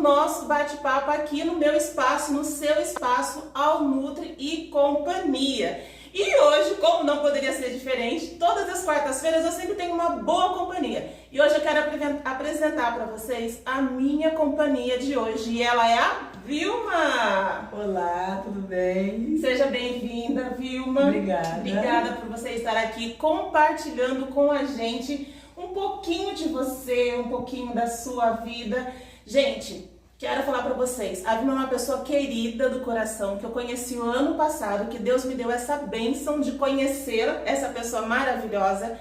nosso bate-papo aqui no meu espaço, no seu espaço, ao Nutri e Companhia. E hoje, como não poderia ser diferente, todas as quartas-feiras eu sempre tenho uma boa companhia. E hoje eu quero apresentar para vocês a minha companhia de hoje. E ela é a Vilma. Olá, tudo bem? Seja bem-vinda, Vilma. Obrigada. Obrigada por você estar aqui compartilhando com a gente um pouquinho de você, um pouquinho da sua vida. Gente, quero falar para vocês, a Vilma é uma pessoa querida do coração, que eu conheci o ano passado, que Deus me deu essa bênção de conhecer essa pessoa maravilhosa.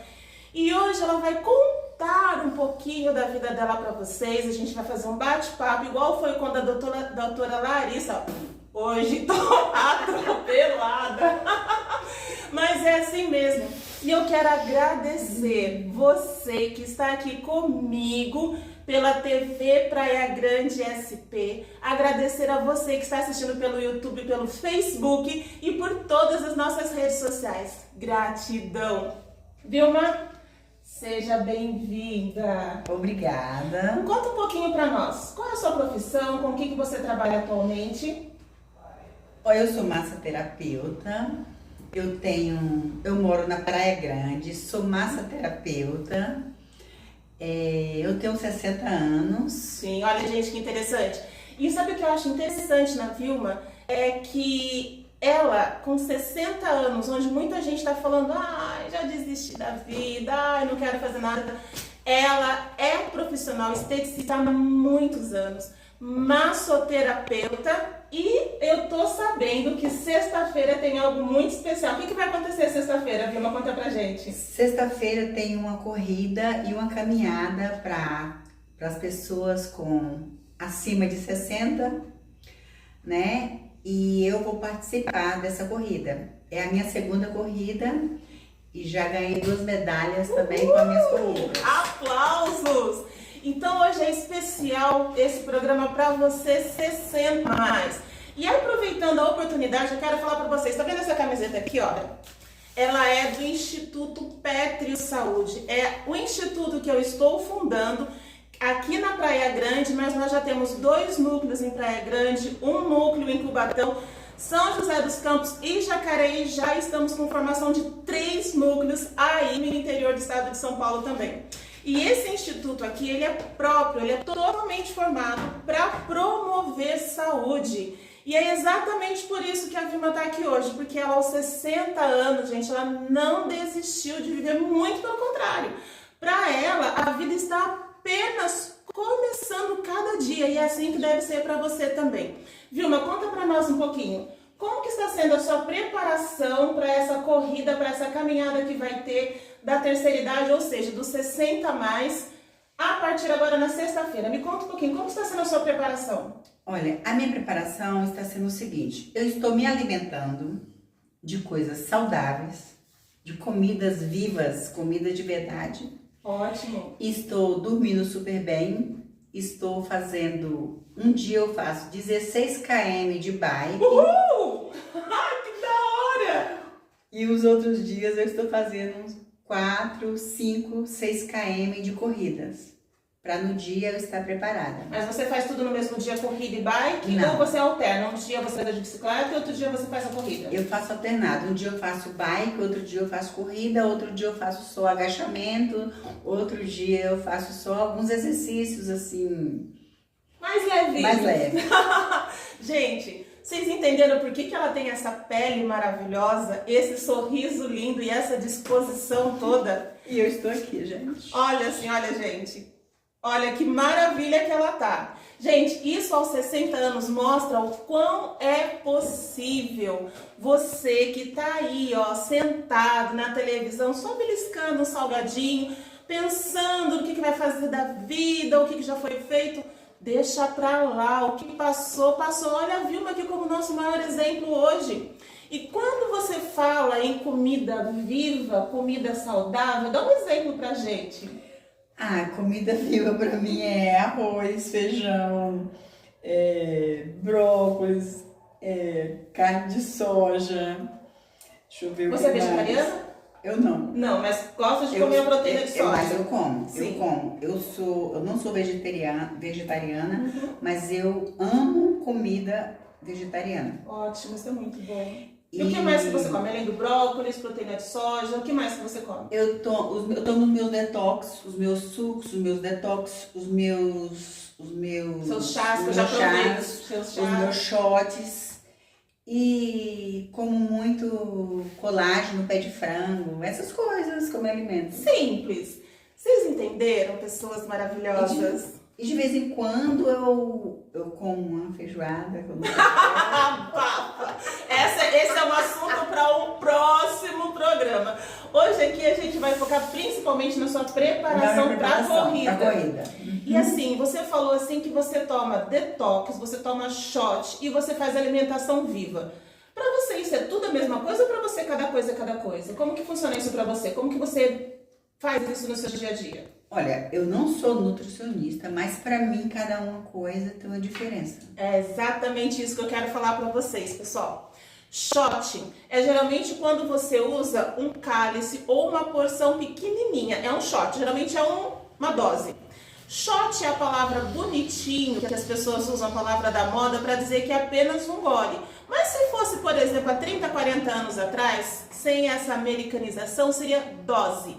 E hoje ela vai contar um pouquinho da vida dela para vocês, a gente vai fazer um bate-papo, igual foi quando a doutora Larissa, hoje tô atropelada, mas é assim mesmo. E eu quero agradecer você que está aqui comigo pela TV Praia Grande SP, agradecer a você que está assistindo pelo YouTube, pelo Facebook e por todas as nossas redes sociais. Gratidão! Vilma, seja bem-vinda! Obrigada. Conta um pouquinho para nós, qual é a sua profissão, com o que você trabalha atualmente? Eu sou massoterapeuta, eu moro na Praia Grande, sou massoterapeuta. Eu tenho 60 anos. Sim, olha gente, que interessante. E sabe o que eu acho interessante na Vilma? É que ela, com 60 anos, onde muita gente está falando, já desisti da vida, não quero fazer nada. Ela é profissional esteticista há muitos anos, massoterapeuta, e eu tô sabendo que sexta-feira tem algo muito especial. O que vai acontecer sexta-feira, Vilma? Conta pra gente. Sexta-feira tem uma corrida e uma caminhada para as pessoas com acima de 60, né? E eu vou participar dessa corrida. É a minha segunda corrida e já ganhei 2 medalhas também com as minhas corridas. Aplausos! Então hoje é especial esse programa para você 60 mais. E aproveitando a oportunidade, eu quero falar para vocês, tá vendo essa camiseta aqui, olha? Ela é do Instituto Pétrio Saúde. É o instituto que eu estou fundando aqui na Praia Grande, mas nós já temos 2 núcleos em Praia Grande, um núcleo em Cubatão, São José dos Campos e Jacareí. Já estamos com formação de 3 núcleos aí no interior do estado de São Paulo também. E esse instituto aqui, ele é próprio, ele é totalmente formado para promover saúde. E é exatamente por isso que a Vilma está aqui hoje, porque ela aos 60 anos, gente, ela não desistiu de viver, muito pelo contrário. Para ela, a vida está apenas começando cada dia e é assim que deve ser para você também. Vilma, conta para nós um pouquinho. Como que está sendo a sua preparação para essa corrida, para essa caminhada que vai ter da terceira idade, ou seja, dos 60 a mais, a partir agora na sexta-feira? Me conta um pouquinho, como está sendo a sua preparação? Olha, a minha preparação está sendo o seguinte, eu estou me alimentando de coisas saudáveis, de comidas vivas, comida de verdade. Ótimo. Estou dormindo super bem, estou fazendo, um dia eu faço 16 km de bike. Uhul! Que da hora! E os outros dias eu estou fazendo uns 4, 5, 6 km de corridas, para no dia eu estar preparada. Mas você faz tudo no mesmo dia, corrida e bike? Não. Ou você alterna? Um dia você anda de bicicleta e outro dia você faz a corrida? Eu faço alternado, um dia eu faço bike, outro dia eu faço corrida, outro dia eu faço só agachamento, outro dia eu faço só alguns exercícios assim... Mais leve. Mais leve. Gente, vocês entenderam por que ela tem essa pele maravilhosa, esse sorriso lindo e essa disposição toda? E eu estou aqui, gente. Olha assim, olha gente, olha que maravilha que ela tá. Gente, isso aos 60 anos mostra o quão é possível você que tá aí, ó, sentado na televisão, só beliscando um salgadinho, pensando no que vai fazer da vida, o que já foi feito. Deixa pra lá, o que passou, passou. Olha a Vilma aqui como nosso maior exemplo hoje. E quando você fala em comida viva, comida saudável, dá um exemplo pra gente. Comida viva pra mim é arroz, feijão, brócolis, carne de soja. Deixa eu ver o que Você é mais. vegetariana? Eu não. Não, mas gosta de comer a proteína de soja. Mas eu como, Sim. eu como. Eu não sou vegetariana, mas eu amo comida vegetariana. Ótimo, isso é muito bom. E o que mais que você come? Além do brócolis, proteína de soja, o que mais que você come? Eu tomo os meus detox, os meus sucos, os meus detox, os meus seus chás, que eu já provei os meus shots. E como muito colágeno, pé de frango, essas coisas como alimento. Simples. Vocês entenderam, pessoas maravilhosas? E de vez em quando eu como uma feijoada. Esse é um assunto para um próximo programa. Hoje aqui a gente vai focar principalmente na sua preparação para a corrida. E assim, você falou assim que você toma detox, você toma shot e você faz alimentação viva. Para você isso é tudo a mesma coisa ou para você cada coisa é cada coisa? Como que funciona isso para você? Como que você faz isso no seu dia a dia? Olha, eu não sou nutricionista, mas para mim cada uma coisa tem uma diferença. É exatamente isso que eu quero falar para vocês, pessoal. Shot é geralmente quando você usa um cálice ou uma porção pequenininha. É um shot, geralmente é uma dose. Shot é a palavra bonitinho que as pessoas usam, a palavra da moda, para dizer que é apenas um gole. Mas se fosse, por exemplo, há 30, 40 anos atrás, sem essa americanização, seria dose.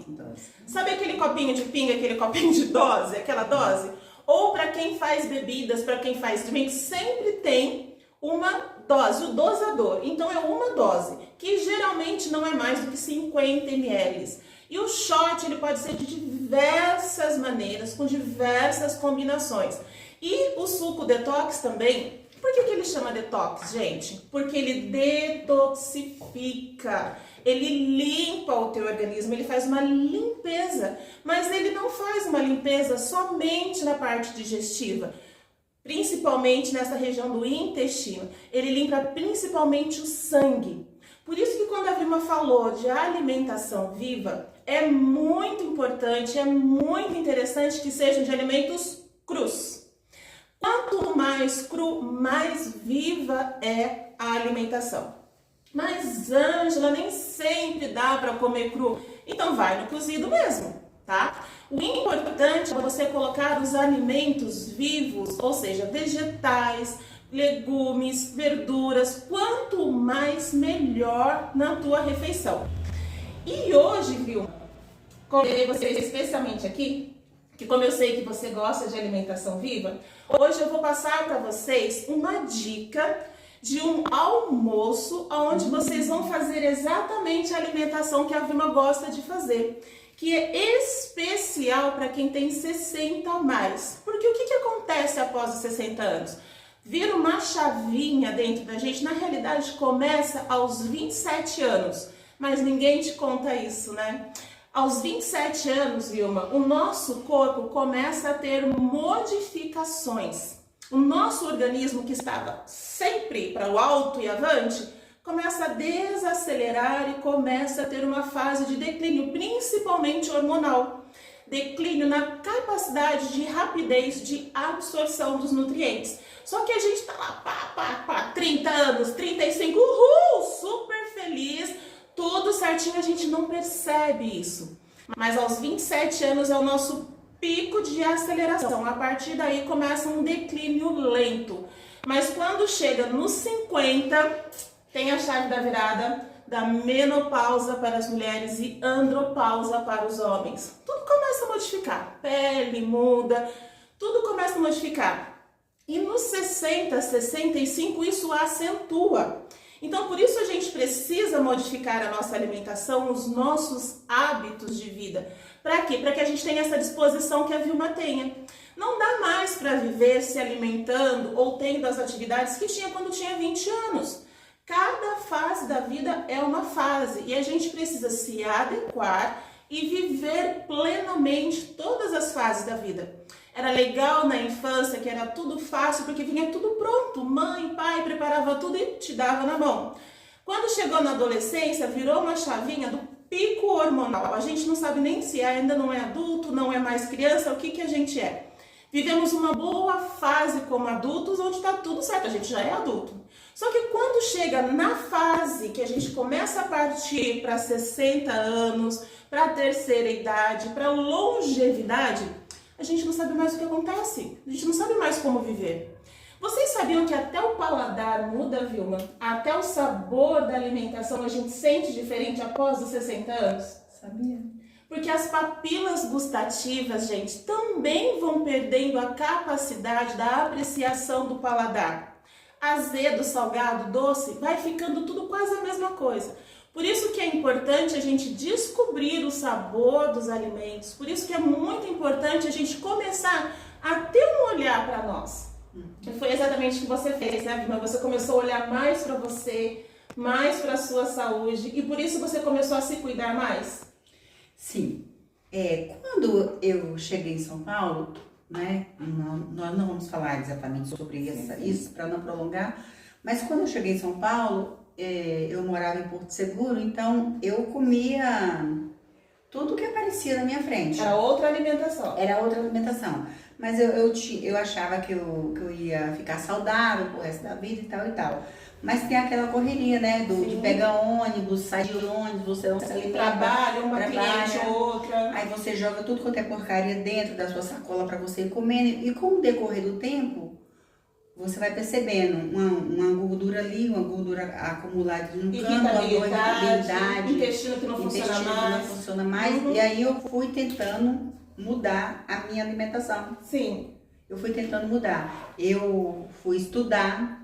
Sabe aquele copinho de pinga, aquele copinho de dose, aquela dose? Ou para quem faz bebidas, para quem faz drink, sempre tem uma dose, o dosador. Então é uma dose, que geralmente não é mais do que 50 ml. E o shot ele pode ser de diversas maneiras, com diversas combinações. E o suco detox também. Por que ele chama detox, gente? Porque ele detoxifica, ele limpa o teu organismo, ele faz uma limpeza. Mas ele não faz uma limpeza somente na parte digestiva, principalmente nessa região do intestino. Ele limpa principalmente o sangue. Por isso que quando a Vilma falou de alimentação viva, é muito importante, é muito interessante que sejam de alimentos crus. Quanto mais cru, mais viva é a alimentação. Mas, Ângela, nem sempre dá para comer cru. Então vai no cozido mesmo, tá? O importante é você colocar os alimentos vivos, ou seja, vegetais, legumes, verduras, quanto mais melhor na tua refeição. E hoje, viu, convidei vocês especialmente aqui, que como eu sei que você gosta de alimentação viva, hoje eu vou passar para vocês uma dica de um almoço onde vocês vão fazer exatamente a alimentação que a Vilma gosta de fazer, que é especial para quem tem 60 a mais. Porque o que acontece após os 60 anos? Vira uma chavinha dentro da gente, na realidade começa aos 27 anos, mas ninguém te conta isso, né? Aos 27 anos, Vilma, o nosso corpo começa a ter modificações. O nosso organismo, que estava sempre para o alto e avante, começa a desacelerar e começa a ter uma fase de declínio, principalmente hormonal. Declínio na capacidade de rapidez de absorção dos nutrientes. Só que a gente tá lá, 30 anos, 35, super feliz, tudo certinho, a gente não percebe isso. Mas aos 27 anos é o nosso pico de aceleração. A partir daí começa um declínio lento. Mas quando chega nos 50, tem a chave da virada da menopausa para as mulheres e andropausa para os homens. Tudo começa a modificar. Pele muda, tudo começa a modificar. E nos 60, 65 isso acentua. Então, por isso a gente precisa modificar a nossa alimentação, os nossos hábitos de vida. Para quê? Para que a gente tenha essa disposição que a Vilma tenha. Não dá mais para viver se alimentando ou tendo as atividades que tinha quando tinha 20 anos. Cada fase da vida é uma fase e a gente precisa se adequar e viver plenamente todas as fases da vida. Era legal na infância que era tudo fácil porque vinha tudo pronto. Mãe, pai preparava tudo e te dava na mão. Quando chegou na adolescência, virou uma chavinha do pico hormonal. A gente não sabe nem se ainda não é adulto, não é mais criança, o que a gente é. Vivemos uma boa fase como adultos, onde está tudo certo, a gente já é adulto. Só que quando chega na fase que a gente começa a partir para 60 anos, para a terceira idade, para longevidade, a gente não sabe mais o que acontece, a gente não sabe mais como viver. Vocês sabiam que até o paladar muda, Vilma? Até o sabor da alimentação a gente sente diferente após os 60 anos? Sabia? Porque as papilas gustativas, gente, também vão perdendo a capacidade da apreciação do paladar. Azedo, salgado, doce, vai ficando tudo quase a mesma coisa. Por isso que é importante a gente descobrir o sabor dos alimentos. Por isso que é muito importante a gente começar a ter um olhar para nós. Foi exatamente o que você fez, né, Vilma? Você começou a olhar mais para você, mais para a sua saúde, e por isso você começou a se cuidar mais? Sim. Quando eu cheguei em São Paulo, né, nós não vamos falar exatamente sobre isso para não prolongar, mas quando eu cheguei em São Paulo, eu morava em Porto Seguro, então eu comia tudo que aparecia na minha frente. Era outra alimentação. Era outra alimentação. Mas eu achava que eu ia ficar saudável pro resto da vida e tal e tal. Mas tem aquela correria, né? De pegar ônibus, sair de ônibus, você não se alimenta. Trabalha, uma cliente ou outra. Aí você joga tudo quanto é porcaria dentro da sua sacola para você ir comendo. E com o decorrer do tempo, você vai percebendo uma gordura ali, uma gordura acumulada no canto, uma irritabilidade, intestino que não funciona mais. E aí eu fui tentando mudar a minha alimentação. Sim. Eu fui tentando mudar. Eu fui estudar,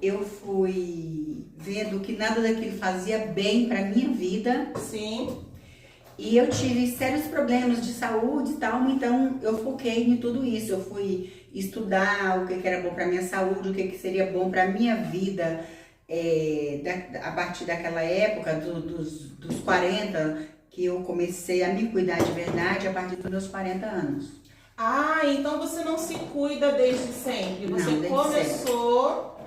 eu fui vendo que nada daquilo fazia bem para minha vida. Sim. E eu tive sérios problemas de saúde e tal, então eu foquei em tudo isso. Eu fui estudar o que era bom para minha saúde, o que seria bom para minha vida, a partir daquela época, dos 40, que eu comecei a me cuidar de verdade a partir dos meus 40 anos. Ah, então você não se cuida desde sempre. Você começou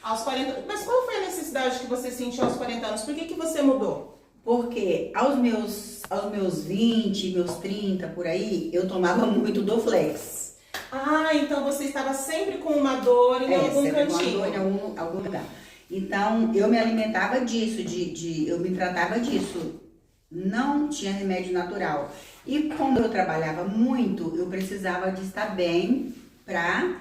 aos 40. Mas qual foi a necessidade que você sentiu aos 40 anos? Por que você mudou? Porque aos meus 20, meus 30, por aí, eu tomava muito Doflex. Ah, então você estava sempre com uma dor em algum cantinho. Uma dor em algum lugar. Então, eu me alimentava disso, eu me tratava disso. Não tinha remédio natural. E como eu trabalhava muito, eu precisava de estar bem para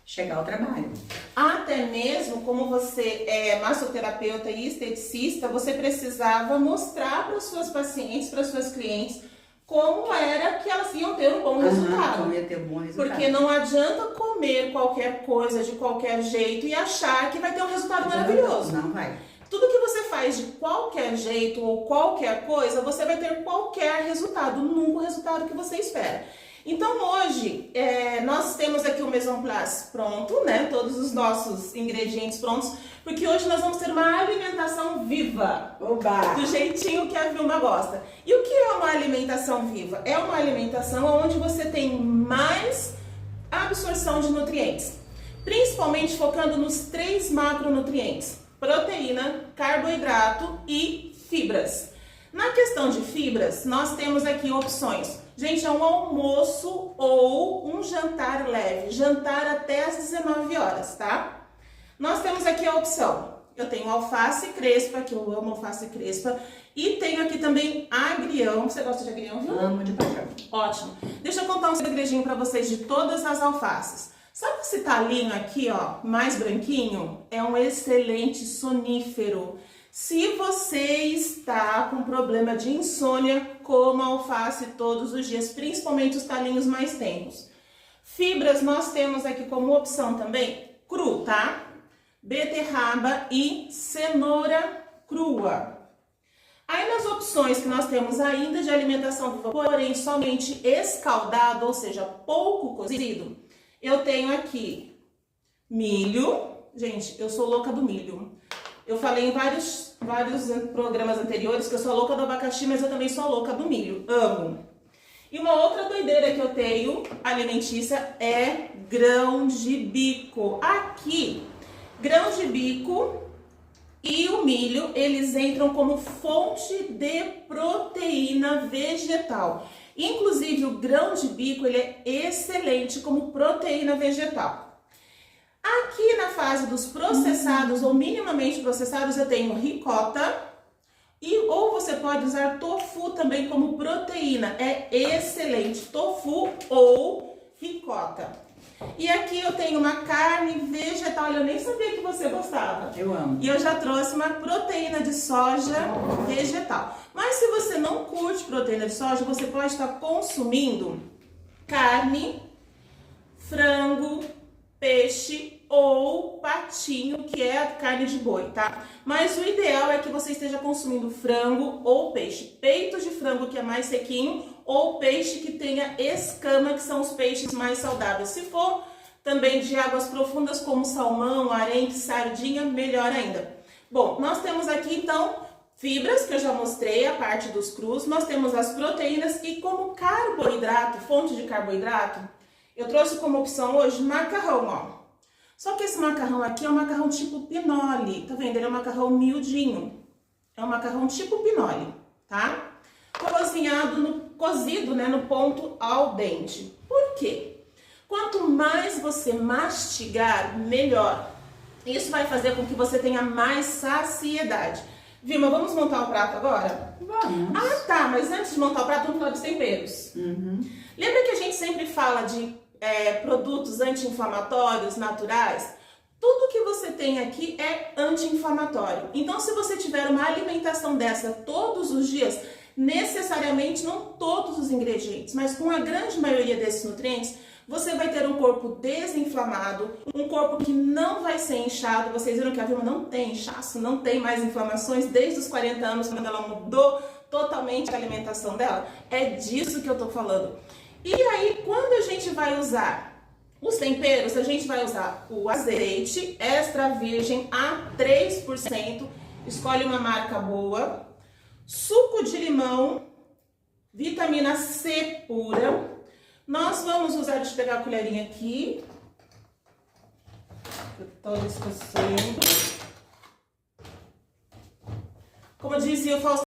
chegar ao trabalho. Até mesmo como você é massoterapeuta e esteticista, você precisava mostrar para as suas pacientes, para as suas clientes, como era que elas iam ter um bom resultado. Como ia ter um bom resultado. Porque não adianta comer qualquer coisa de qualquer jeito e achar que vai ter um resultado maravilhoso. Não vai. Tudo que você faz de qualquer jeito ou qualquer coisa, você vai ter qualquer resultado, nunca o resultado que você espera. Então hoje, nós temos aqui o Maison Place pronto, né? Todos os nossos ingredientes prontos, porque hoje nós vamos ter uma alimentação viva. Oba! Do jeitinho que a Vilma gosta. E o que é uma alimentação viva? É uma alimentação onde você tem mais absorção de nutrientes, principalmente focando nos 3 macronutrientes: proteína, carboidrato e fibras. Na questão de fibras, nós temos aqui opções. Gente, é um almoço ou um jantar leve, jantar até às 19 horas, tá? Nós temos aqui a opção. Eu tenho alface crespa, que eu amo alface crespa, e tenho aqui também agrião. Você gosta de agrião, viu? Amo de paixão. Ótimo. Deixa eu contar um segredinho pra vocês de todas as alfaces. Sabe esse talinho aqui, ó, mais branquinho? É um excelente sonífero. Se você está com problema de insônia, coma alface todos os dias, principalmente os talinhos mais tenros. Fibras nós temos aqui como opção também cru, tá? Beterraba e cenoura crua. Aí nas opções que nós temos ainda de alimentação viva, porém somente escaldado, ou seja, pouco cozido, eu tenho aqui milho. Gente, eu sou louca do milho. Eu falei em vários programas anteriores que eu sou louca do abacaxi, mas eu também sou louca do milho. Amo. E uma outra doideira que eu tenho alimentícia é grão de bico. Aqui, grão de bico e o milho, eles entram como fonte de proteína vegetal. Inclusive, o grão de bico ele é excelente como proteína vegetal. Aqui na fase dos processados ou minimamente processados, eu tenho ricota. Ou você pode usar tofu também como proteína. É excelente. Tofu ou ricota. E aqui eu tenho uma carne vegetal. Eu nem sabia que você gostava. Eu amo. E eu já trouxe uma proteína de soja vegetal. Mas se você não curte proteína de soja, você pode estar consumindo carne, frango, peixe ou patinho, que é a carne de boi, tá? Mas o ideal é que você esteja consumindo frango ou peixe. Peito de frango, que é mais sequinho, ou peixe que tenha escama, que são os peixes mais saudáveis. Se for também de águas profundas, como salmão, arenque, sardinha, melhor ainda. Bom, nós temos aqui então fibras, que eu já mostrei, a parte dos crus. Nós temos as proteínas e como carboidrato, fonte de carboidrato, eu trouxe como opção hoje macarrão, ó. Só que esse macarrão aqui é um macarrão tipo pinole, tá vendo? Ele é um macarrão miudinho. É um macarrão tipo pinole, tá? Cozido, né, no ponto al dente. Por quê? Quanto mais você mastigar, melhor. Isso vai fazer com que você tenha mais saciedade. Vilma, vamos montar o prato agora? Vamos. Ah, tá, mas antes de montar o prato, vamos falar dos temperos. Lembra que a gente sempre fala de produtos anti-inflamatórios naturais? Tudo que você tem aqui é anti-inflamatório. Então, se você tiver uma alimentação dessa todos os dias, necessariamente, não todos os ingredientes, mas com a grande maioria desses nutrientes, você vai ter um corpo desinflamado, um corpo que não vai ser inchado. Vocês viram que a Vilma não tem inchaço, não tem mais inflamações desde os 40 anos, quando ela mudou totalmente a alimentação dela. É disso que eu tô falando. E aí, quando a gente vai usar os temperos, a gente vai usar o azeite extra virgem a 3%, escolhe uma marca boa, suco de limão, vitamina C pura. Nós vamos usar, deixa eu pegar a colherinha aqui, eu tô esquecendo. Como dizia o Faustão,